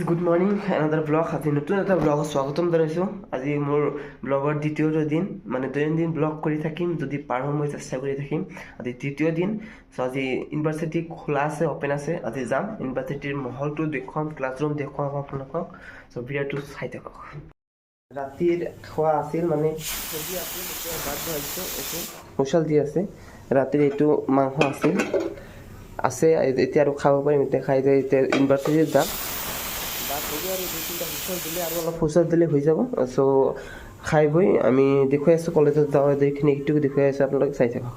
Good morning another blog আজি নতুন এটা ব্লগত স্বাগতম জনাইছোঁ। আজি মোৰ ব্লগৰ দ্বিতীয়টো দিন, মানে দৈনন্দিন ব্লগ কৰি থাকিম, যদি পাৰোঁ মই চেষ্টা কৰি থাকিম। আজি তৃতীয় দিন। চ' আজি ইউনিভাৰ্চিটি খোলা আছে, অ'পেন আছে। আজি যাম ইউনিভাৰ্চিটিৰ মহলটো দেখুৱাম, ক্লাছৰুম দেখুৱাম আপোনালোকক। চ' ভিডিঅ'টো চাই থাকক। ৰাতিৰ খোৱা আছিল, মানে চব্জি আছিল, এতিয়া ভাত বনাইছোঁ। এইটো মচল দি আছে। ৰাতিৰ এইটো মাংস আছে এতিয়া আৰু খাব পাৰিম। এতিয়া খাই যাই এতিয়া ইউনিভাৰ্চিটিত যাম। আৰু দুই তিনিটা হুইচেল দিলে আৰু অলপ হুইচেল দিলে হৈ যাব। চ' খাই বৈ আমি দেখুৱাই আছোঁ কলেজত যাওঁ, এইখিনি এইটোকে দেখুৱাই আছোঁ, আপোনালোকে চাই থাকক।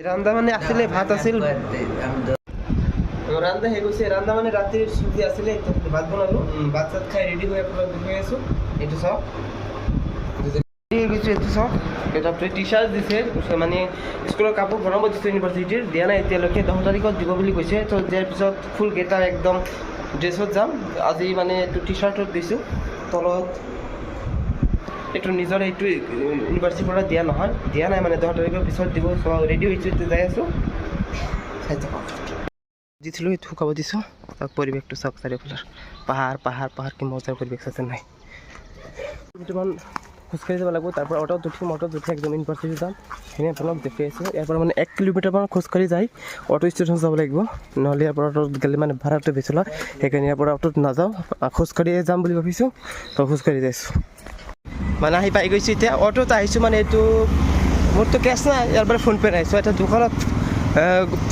ৰান্ধা মানে আছিলে, ভাত আছিল, ৰান্ধা হৈ গৈছে। ৰান্ধা মানে ৰাতিৰ চব্জি আছিলে, ভাত বনালোঁ। ভাত চাত খাই ৰেডি হৈ আপোনালোক দেখুৱাই আছোঁ। এইটো চাওক, এইটো চাওক, এটা টি চাৰ্ট দিছে, মানে স্কুলৰ কাপোৰ বনাব দিছে ইউনিভাৰ্চিটিৰ, দিয়া নাই এতিয়ালৈকে। 10 তাৰিখত দিব বুলি কৈছে। ত' দিয়াৰ পিছত ফুল গেটা একদম ড্ৰেছত যাম। আজি মানে এইটো টি চাৰ্টত দিছোঁ, তলত এইটো নিজৰ এইটো ইউনিভাৰ্চিটিৰ পৰা দিয়া নাই মানে 10 তাৰিখৰ পিছত দিব। ৰেডি হৈছোঁ, এতিয়া যাই আছোঁ। চাই থাকক। দিছিলোঁ এইটো শুকাব দিছোঁ। তাক পৰিৱেশটো চাওক, চাৰিওফালৰ পাহাৰ পাহাৰ পাহাৰ, কি মজাৰ পৰিৱেশ আছে নাই। কিছুমান খোজকাঢ়ি যাব লাগিব, তাৰপৰা অটোত উঠিম, অটোত উঠি একদম ইউনিভাৰ্চিটি যাম। সেইখিনি আপোনালোক দেখি আছোঁ। ইয়াৰ পৰা মানে 1 কিলোমিটাৰমান খোজকাঢ়ি যায় অটো ষ্টেচন যাব লাগিব, নহ'লে ইয়াৰ পৰা অটোত গ'লে মানে ভাড়াটো বেছি লয়। সেইকাৰণে ইয়াৰ পৰা অটোত নাযাওঁ, খোজকাঢ়িয়ে যাম বুলি ভাবিছোঁ। তো খোজকাঢ়ি যাইছোঁ, মানে আহি পাই গৈছোঁ। এতিয়া অটোত আহিছোঁ, মানে এইটো মোৰতো কেছ নাই, ইয়াৰ পৰা ফোনপে' নাই। চ' এটা দোকানত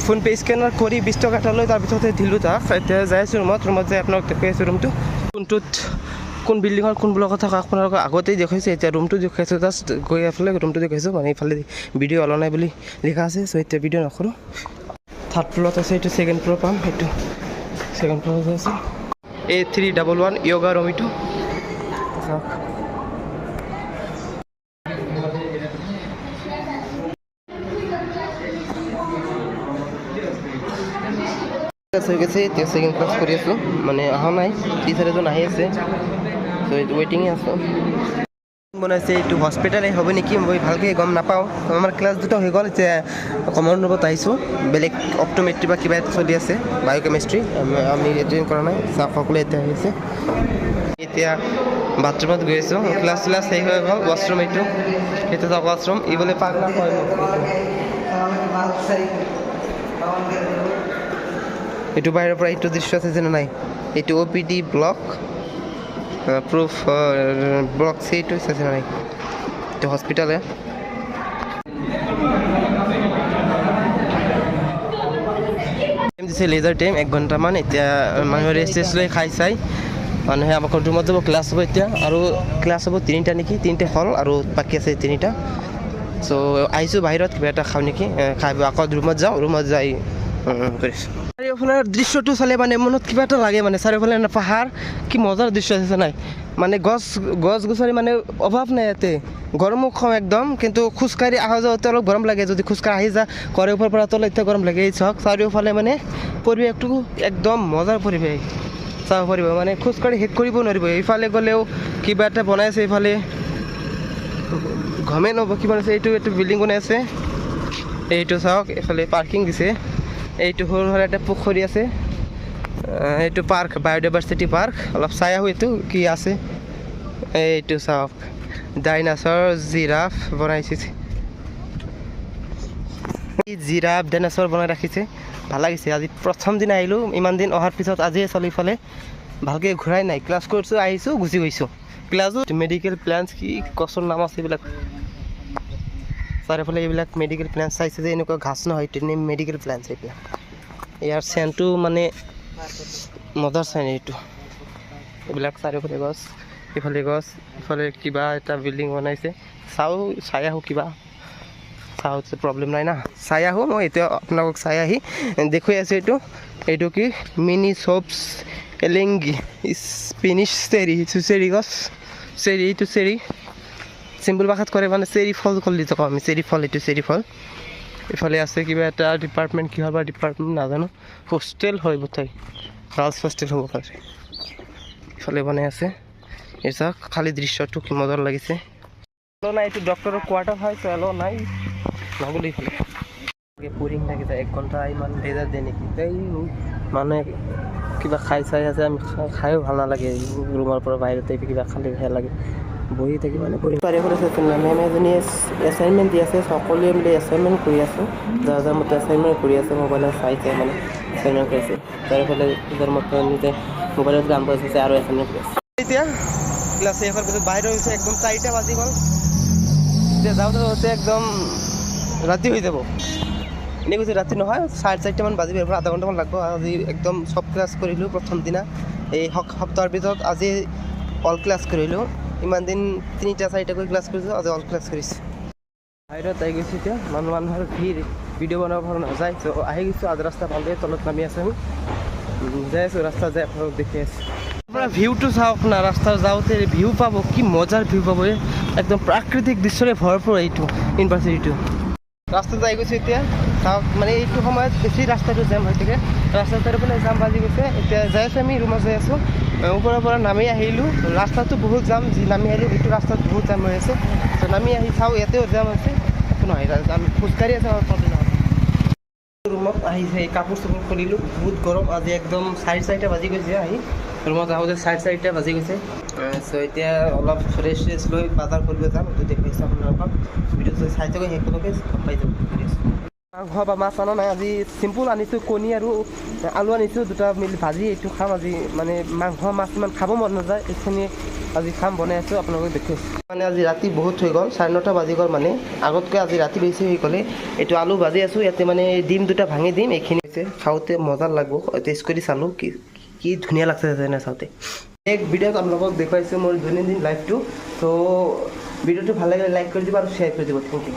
ফোনপে' স্কেনাৰ কৰি 20 টকা এটা লৈ তাৰপিছতে দিলোঁ তাক। এতিয়া যাই আছোঁ ৰুমত যাই আপোনালোক দেখুৱাই আছোঁ ৰুমটো কোন বিল্ডিঙৰ কোন ব্লকত থকা আপোনালোকক আগতেই দেখুৱাইছোঁ। এতিয়া ৰুমটো দেখুৱাইছোঁ, জাষ্ট গৈ এফালে ৰুমটো দেখুৱাইছোঁ, মানে এইফালে ভিডিঅ' অলা নাই বুলি লিখা আছে। চ' এতিয়া ভিডিঅ' নকৰোঁ। 3rd ফ্ল'ৰত আছে, এইটো 2nd ফ্ল'ৰ পাম। সেইটো 2nd ফ্ল'ৰত আছে, A311 য়োগা ৰুম এইটো। হৈ গৈছে, এতিয়া 2nd ক্লাছ কৰি আছোঁ, মানে অহা নাই, টিচাৰ এজন আহি আছে। চ' এইটো ৱেইটিঙে আছোঁ। বনাইছে এইটো হস্পিটেল হ'ব নেকি, মই ভালকৈ গম নাপাওঁ। আমাৰ ক্লাছ দুটা হৈ গ'ল, এতিয়া কমন ৰুমত আহিছোঁ। বেলেগ অপটোমেট্ৰি বা কিবা এটা চলি আছে, বায়'কেমিষ্ট্ৰি, আমি এটেণ্ড কৰা নাই। সকলোৱে এতিয়া আহিছে। এতিয়া বাথৰুমত গৈ আছোঁ, ক্লাছ শেষ হৈ গ'ল। ৱাছৰুম এইটো চাওক, ৱাছৰুম ই বোলে পাগলা হয়। এইটো বাহিৰৰ পৰা এইটো দৃশ্য আছে যেনে নাই, এইটো OPD block, proof block C, এইটো আছে নাই, এইটো হস্পিটালে। দিছে লেজাৰ টাইম 1 ঘণ্টামান। এতিয়া মানুহে ৰেষ্ট লৈ খাই চাই মানুহে আমাক ৰুমত যাব। ক্লাছ হ'ব এতিয়া, আৰু ক্লাছ হ'ব 3টা নেকি, 3টে হ'ল আৰু বাকী আছে 3টা। চ' আহিছোঁ বাহিৰত, কিবা এটা খাওঁ নেকি, খাই আকৌ ৰুমত যাওঁ। ৰুমত যাই কৰিছোঁ। চাৰিওফালৰ দৃশ্যটো চালে মানে মনত কিবা এটা লাগে, মানে চাৰিওফালে পাহাৰ, কি মজাৰ দৃশ্য আছে নাই, মানে গছ গছনি মানে অভাৱ নাই ইয়াতে। গৰমো কম একদম, কিন্তু খোজকাঢ়ি অহা যোৱাতে অলপ গৰম লাগে। যদি খোজকাঢ়ি আহি যা ঘৰৰ ওপৰৰ পৰা তলত, এতিয়া গৰম লাগে। এই চাওক চাৰিওফালে মানে পৰিৱেশটো একদম মজাৰ পৰিৱেশ চাব পাৰিব, মানে খোজকাঢ়ি শেষ কৰিব নোৱাৰিব। এইফালে গ'লেও কিবা এটা বনাই আছে, এইফালে গমেই নহ'ব কি বনাইছে। এইটো বিল্ডিং বনাই আছে, এইটো চাওক, এইফালে পাৰ্কিং দিছে। এইটো সৰু সুৰা এটা পুখুৰী আছে, এইটো পাৰ্ক, বায়'ডাইভাৰ্চিটি পাৰ্ক। অলপ চাই আহোঁ এইটো কি আছে। এইটো চাওক, ডাইনাছৰ, জিৰাফ বনাইছে। জিৰাফ ডাইনাছৰ বনাই ৰাখিছে, ভাল লাগিছে। আজি প্ৰথম দিন আহিলোঁ, ইমান দিন অহাৰ পিছত আজিয়ে চাৰিওফালে ভালকৈ ঘূৰাই নাই। ক্লাছ কৰিছোঁ, আহিছোঁ, গুচি গৈছোঁ। ক্লাছত মেডিকেল প্লেন্স, কি গছৰ নাম আছে এইবিলাক, চাৰিওফালে এইবিলাক মেডিকেল প্লেন্স চাইছে যে, এনেকুৱা ঘাঁচ নহয়, তেনে মেডিকেল প্লেন্স এইবিলাক। ইয়াৰ চেনটো মানে মজাৰ চেন এইটো। এইবিলাক চাৰিওফালে গছ, ইফালে গছ, ইফালে কিবা এটা বিল্ডিং বনাইছে। চাই আহোঁ, কিবা চাওঁ, প্ৰব্লেম নাই না, চাই আহোঁ। মই এতিয়া আপোনালোকক চাই আহি দেখুৱাই আছোঁ। এইটো কি মিনি চপছ এলেংগি স্পেনিছ চেৰি গছ, এইটো চেৰি চিম্পুল ভাষাত কৰে, মানে চেৰি ফল বুলি কওঁ আমি, চেৰি ফল, এইটো চেৰি ফল। ইফালে আছে কিবা এটা ডিপাৰ্টমেণ্ট, কিহৰ বা ডিপাৰ্টমেণ্ট নাজানো, হোষ্টেল হয় বোধহয়, গাৰ্লছ হোষ্টেল হ'ব পাৰে। ইফালে বনাই আছে, এই চাওক খালী দৃশ্যটো কি মজাৰ লাগিছে। এল' নাই, এইটো ডক্টৰৰ কোৱাৰ্টাৰ হয়, চ' এল' নাই নগ'লে। ইফালে পুৰিং থাকি যায় 1 ঘণ্টা, ইমান লেজাৰ দিয়ে নেকি, এই মানে কিবা খাই চাই আছে, আমি খায়ো ভাল নালাগে, ৰুমৰ পৰা বাহিৰতে কিবা খালে ভাল লাগে, বহি থাকি মানে বহি চাৰিওফালে চাইছিল না মেম এজনী এছাইনমেণ্ট দি আছে, সকলোৱে মিলি এছাইনমেণ্ট কৰি আছোঁ, যাৰ যাৰ মতে এছাইনমেণ্ট কৰি আছে, মোবাইলত চাই চাই মানে এছাইনমেণ্ট কৰিছে, চাৰিওফালে যাৰ মতে নিজে মোবাইলত কাম কৰি আছে আৰু এছাইনমেণ্ট কৰি আছে। এতিয়া ক্লাছ শেষৰ পিছত বাহিৰ হৈছে, একদম 4টা বাজি গ'ল, এতিয়া যাওঁতে যাওঁতে একদম ৰাতি হৈ যাব, এনেই কৈছে ৰাতি নহয় 4:30মান বাজিব, ইয়াৰ পৰা আধা ঘণ্টামান লাগব। আজি একদম চব ক্লাছ কৰিলোঁ প্ৰথম দিনা, এই সপ্তাহৰ ভিতৰত আজি অল ক্লাছ কৰিলোঁ, ইমান দিন 3-4টাকৈ ক্লাছ কৰিছোঁ, আজি অল ক্লাছ কৰিছোঁ। বাহিৰত আহি গৈছোঁ, এতিয়া মানুহৰ ভিৰ, ভিডিঅ' বনাব পৰা নাযায়, ত' আহি গৈছোঁ, আজি ৰাস্তা ভালদৰে তলত নামি আছোঁ, আমি যাই আছোঁ, ৰাস্তা যাই আপোনালোক দেখি আছোঁ। আপোনাৰ ভিউটো চাওক না, ৰাস্তা যাওঁতে ভিউ পাব, কি মজাৰ ভিউ পাব, একদম প্ৰাকৃতিক দৃশ্যৰে ভৰপূৰ এইটো ইউনিভাৰ্চিটিটো। ৰাস্তা যাই গৈছোঁ এতিয়া, চাওক মানে এইটো সময়ত বেছি ৰাস্তাটো জাম হৈ থাকে, ৰাস্তাৰ চাৰিওফালে জাম বাজি গৈছে। এতিয়া যাই আছোঁ, আমি ৰুমত যাই আছোঁ, ওপৰৰ পৰা নামি আহিলোঁ, ৰাস্তাটো বহুত জাম, যি নামি আহিলোঁ সেইটো ৰাস্তাত বহুত জাম হৈ আছে, ত' নামি আহি চাওঁ ইয়াতেও জাম আছে, একো নহয়, আমি খোজকাঢ়ি আছোঁ আমাৰ প্ৰব্লেম নহয়। ৰুমত আহিছে, কাপোৰ চাপোৰ খুলিলোঁ, বহুত গৰম, আজি একদম 4:30 বাজি গৈছে, আহি ৰুমত আহোঁতে 4:30 বাজি গৈছে। চ' এতিয়া অলপ ৰেষ্ট লৈ বজাৰ কৰিব যাম, এইটো দেখুৱাইছোঁ আপোনালোকক, ভিডিঅ'টো চাই থাকক, সেইখনকে গম পাই যাব। মাংস বা মাছ অনা নাই, আজি চিম্পুল আনিছোঁ, কণী আৰু আলু আনিছোঁ, দুটা মিলি ভাজি এইটো খাম আজি, মানে মাংস মাছ ইমান খাব মন নাযায়, এইখিনি আজি খাম, বনাই আছোঁ, আপোনালোকে দেখুৱাইছোঁ। মানে আজি ৰাতি বহুত হৈ গ'ল, 9:30 বাজি গ'ল, মানে আগতকৈ আজি ৰাতি বেছি হৈ গ'লে, এইটো আলু ভাজি আছোঁ, ইয়াতে মানে ডিম দুটা ভাঙি দিম, এইখিনি হৈছে খাওঁতে মজা লাগব, টেষ্ট কৰি চালোঁ, কি ধুনীয়া লাগছে যেনে চাওঁতে। এক ভিডিঅ'ত আপোনালোকক দেখুৱাইছোঁ মোৰ দৈনন্দিন লাইফটো, ত' ভিডিঅ'টো ভাল লাগিলে লাইক কৰি দিব আৰু শ্বেয়াৰ কৰি দিব, থেংক ইউ।